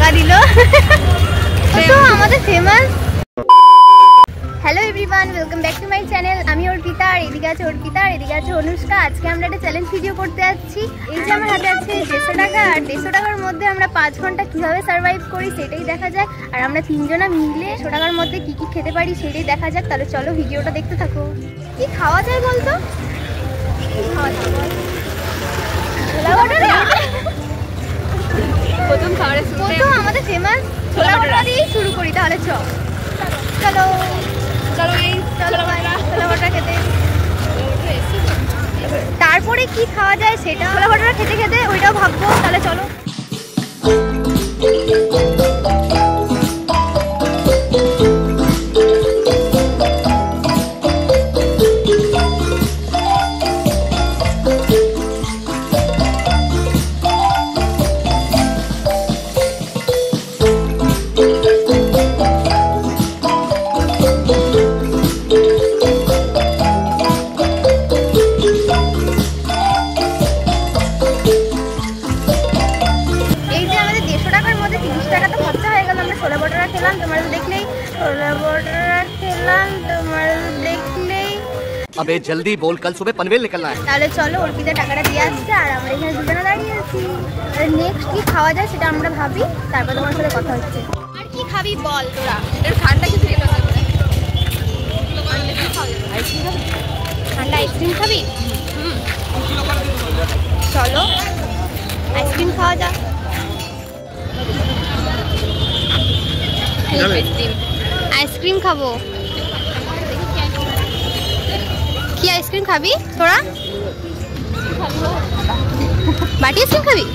টাকা দিল তো আমাদের famous. Hello everyone, welcome back to my channel. আমি অর্পিতা, আর এদিকে আছে অর্পিতা, আর এদিকে আছে অনুষ্কা। আজকে আমরা একটা চ্যালেঞ্জ ভিডিও করতে যাচ্ছি। এই যে আমার হাতে আছে 150 টাকা, আর 150 টাকার মধ্যে আমরা 5 ঘন্টা কিভাবে সার্ভাইভ করি সেটাই দেখা যায়। আর আমরা 3 জনা মিলে 100 টাকার মধ্যে কি কি খেতে পারি সেটাই দেখা যাক। তাহলে চলো ভিডিওটা দেখতে থাকো। কি খাওয়া যায় বলতো? ছোলা ভাটোরা প্রথম খাবারের শুরুতে আমাদের ফেমাস ছোলা ভাটোরা দিয়েই শুরু করি। তাহলে চলো চলো ছোলা ভাটোরা খেতে। তারপরে কি খাওয়া যায় সেটা ছোলা ভাটোরা খেতে খেতে ওইটাও ভাববো। তাহলে চলো। अबे जल्दी बोल, कल सुबह पनवेल निकलना है। তাহলে চলো, অর্পিতা টাকাটা দিয়ে আসছে আর আমরা এখানে দুজনে দাঁড়িয়ে আছি। নেক্সট কি খাওয়া যায় সেটা আমরা ভাবি, তারপর তোমার সাথে কথা হচ্ছে। আর কি খাবি বল তোরা? ঠান্ডা কিছু খেতে হবে। ঠান্ডা আইসক্রিম খাবি? চলো আইসক্রিম খাওয়া যাক। আইসক্রিম খাবো। কি আইসক্রিম খাবি তোরা? বাটি আইসক্রিম খাবি?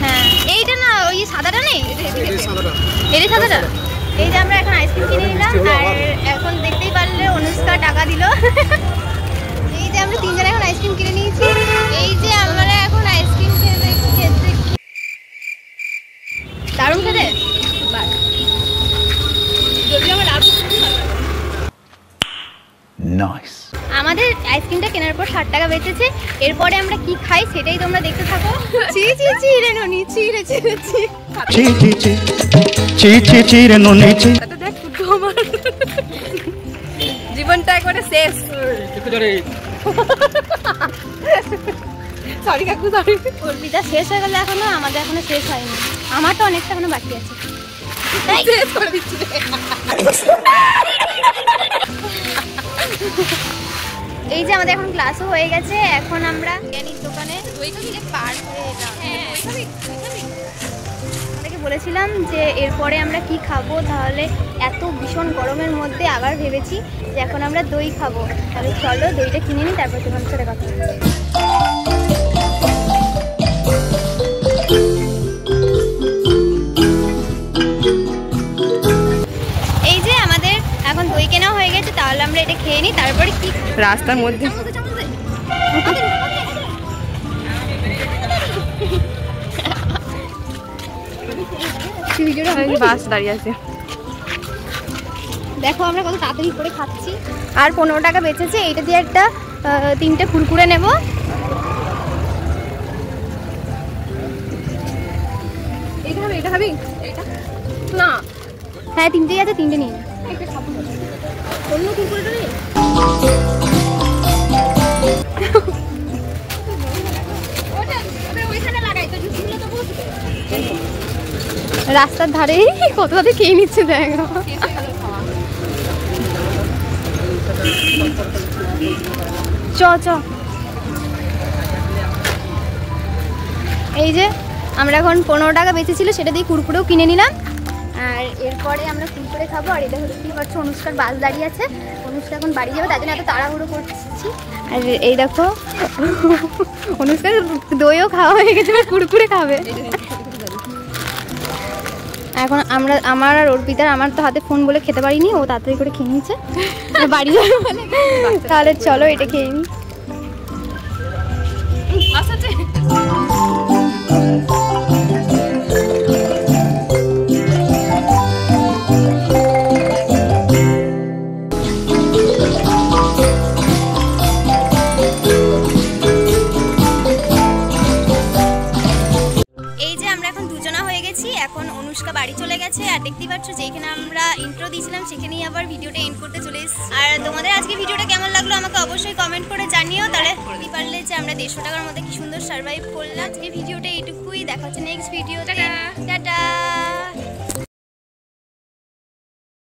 হ্যাঁ, এইটা না, ওই সাদাটা নেই, এটাই সাদাটা। এই যে আমরা এখন আইসক্রিম কিনে নিলাম, আর এখন দেখতেই পারলে অনুষ্কা টাকা দিল। এই যে আমরা 3 জন এখন আইসক্রিম কিনে নিয়েছি। এই যে আমরা এখন আইসক্রিম খেতে দারুণ খেতে। আমাদের আইসক্রিমটা কেনার পর 60 টাকা বেঁচেছে। এরপরে আমরা কি খাই সেটাই তোমরা দেখতে থাকো। জীবনটা একবারে শেষ। সরি কাকু, সরি। অর্পিতা শেষ হয়ে গেল এখনো, আমাদের এখনো শেষ হয়নি। আমার তো অনেকটা এখনো বাকি আছে। এই যে আমাদের এখন ক্লাসও হয়ে গেছে। এখন আমরা বিরিয়ানির দোকানে পার করে আমাদেরকে বলেছিলাম যে এরপরে আমরা কি খাবো। তাহলে এত ভীষণ গরমের মধ্যে আবার ভেবেছি যে এখন আমরা দই খাবো। তাহলে চলো দইটা কিনে নিই, তারপর তোমার সাথে কথা বলবো। এই যে আমাদের এখন দই কেনা হয়ে গেছে। তাহলে আমরা এটা খেয়ে নিই, তারপরে কি রাস্তার মধ্যে বাস দাঁড়িয়ে আছে। দেখো আমরা কত তাড়াতাড়ি করে খাচ্ছি। আর 15 টাকা বেঁচেছে। এইটা দিয়ে একটা 3টে কুরকুরে নেব। এটা খাবি? না, হ্যাঁ 3টেই আছে, 3টে নিয়ে অন্য কুরকুরেটা নেই। রাস্তার ধারে কত তাদের খেয়ে নিচ্ছে, দেখ। চ চ। এই যে আমরা এখন 15 টাকা বেঁচেছিল, সেটা দিয়ে কুরকুরেও কিনে নিলাম। আর এরপরে আমরা কুরকুরে খাবো। আর এটা দেখতেই পাচ্ছ অনুষ্কার বাস দাঁড়িয়ে আছে। অনুষ্কা এখন বাড়ি যাবে, তার জন্য এত তাড়াহুড়ো করছি। আর এই দেখো অনুষ্কার দইও খাওয়া হয়ে গেছে, কুরকুরে খাবে। এখন আমার আর অর্পিতার, আমার তো হাতে ফোন বলে খেতে পারিনি, ও তাড়াতাড়ি করে খেয়ে নিচ্ছে বাড়ি যাবে বলে। তাহলে চলো এটা খেয়ে নিই। এখন অনুষ্কা বাড়ি চলে গেছে। আর দেখতেই পাচ্ছ যেখানে আমরা ইন্ট্রো দিয়েছিলাম সেখানেই আবার ভিডিওটা এন্ড করতে চলে এসেছি। আর তোমাদের আজকে ভিডিওটা কেমন লাগলো আমাকে অবশ্যই কমেন্ট করে জানিও। তাহলে বুঝতে পারলে যে আমরা 150 টাকার মধ্যে কি সুন্দর সার্ভাইভ করলাম। আজকে ভিডিওটা এইটুকুই, দেখা হচ্ছে নেক্সট ভিডিওতে। টাটা।